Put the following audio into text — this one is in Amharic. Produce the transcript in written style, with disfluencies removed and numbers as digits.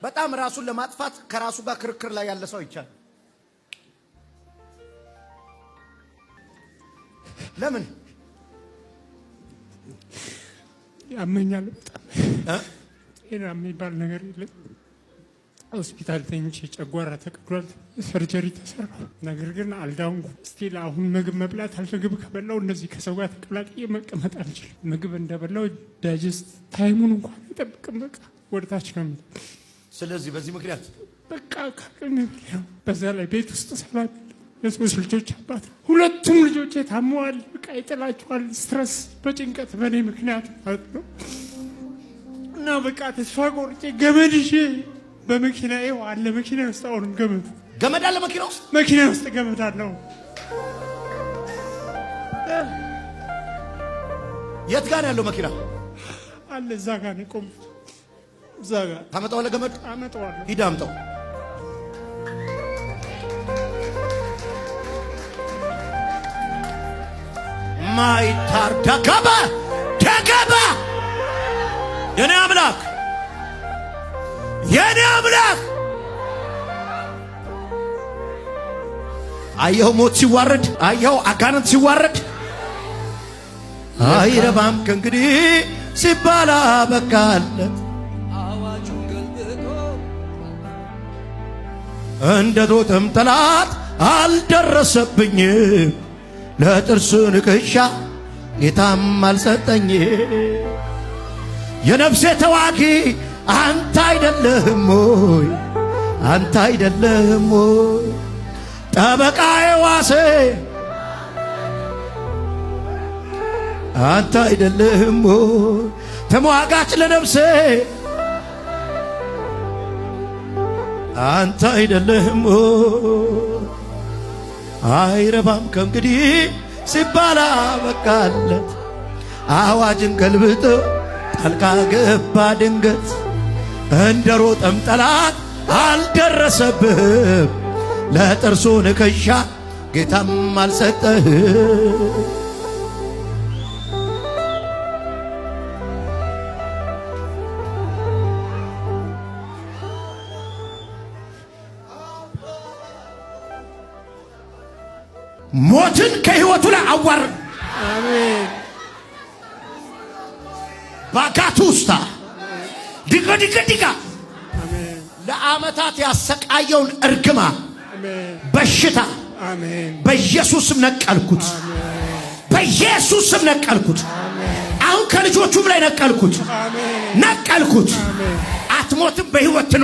በጣም ራሱን ለማጥፋት ከራሱ ጋር ክርክር ላይ ያለ ሰው ይቻላል። ለምን ያመኛል? በጣም ጤና የሚባል ነገር የለም። ሆስፒታል ተኝቼ ጨጓራ ተቀዷል፣ ሰርጀሪ ተሰራ። ነገር ግን አልዳንኩም። ስቲል አሁን ምግብ መብላት ምግብ ከበላው እንደዚህ ከሰው ጋር ተቀላቅዬ መቀመጥ አልችልም። ምግብ እንደበላው ዳይጀስት ታይሙን እንኳን አይጠብቅም። በቃ ወደታች ነው የሚለው። ስለዚህ በዚህ ምክንያት በቃ ካቀኝ ነው። በዛ ላይ ቤት ውስጥ ሰላም የሶስት ልጆች አባት፣ ሁለቱም ልጆቼ ታመዋል። በቃ ይጥላቸዋል። ስትረስ በጭንቀት በእኔ ምክንያት ማለት ነው። እና በቃ ተስፋ ቆርጬ ገመድ ይዤ በመኪናዬ አለ መኪና ውስጥ አሁንም ገመድ አለ መኪና ውስጥ ገመድ አለው። የት ጋር ያለው መኪና አለ? እዛ ጋር ነው ቆምኩት። እዛ ጋር ታመጣዋለህ? ገመድ አመጣዋለሁ። ሂድ አምጣው። ማይታር ደገባ የኔ አምላክ አየው ሞት ሲዋረድ፣ አየው አጋንንት ሲዋረድ። አይረባም ከእንግዲህ ሲባል አበቃለት። አዋጁን ገልብጦ እንደ ጦጥም ጠላት አልደረሰብኝም። ለጥርሱ ንክሻ ጌታም አልሰጠኝ። የነፍሴ ተዋጊ አንተ አይደለህም ወይ? አንተ አይደለህም ወይ? ጠበቃዬ ዋሴ አንተ አይደለህም ወይ? ተሟጋች ለነፍሴ አንተ አይደለህም ወይ? አይረባም ከእንግዲህ ሲባል አበቃለት። አዋጅን ገልብጦ ጣልቃ ገባ ድንገት። እንደ ሮጠም ጠላት አልደረሰብህም። ለጥርሱ ንክሻ ጌታም አልሰጠህ። ሞትን ከህይወቱ ላይ አዋርድ። አሜን። ባካቱስታ ዲጋ ለዓመታት ያሰቃየውን እርግማ በሽታ በኢየሱስም ነቀልኩት። በኢየሱስም ነቀልኩት። አሁን ከልጆቹም ላይ ነቀልኩት። አትሞትም፣ በህይወት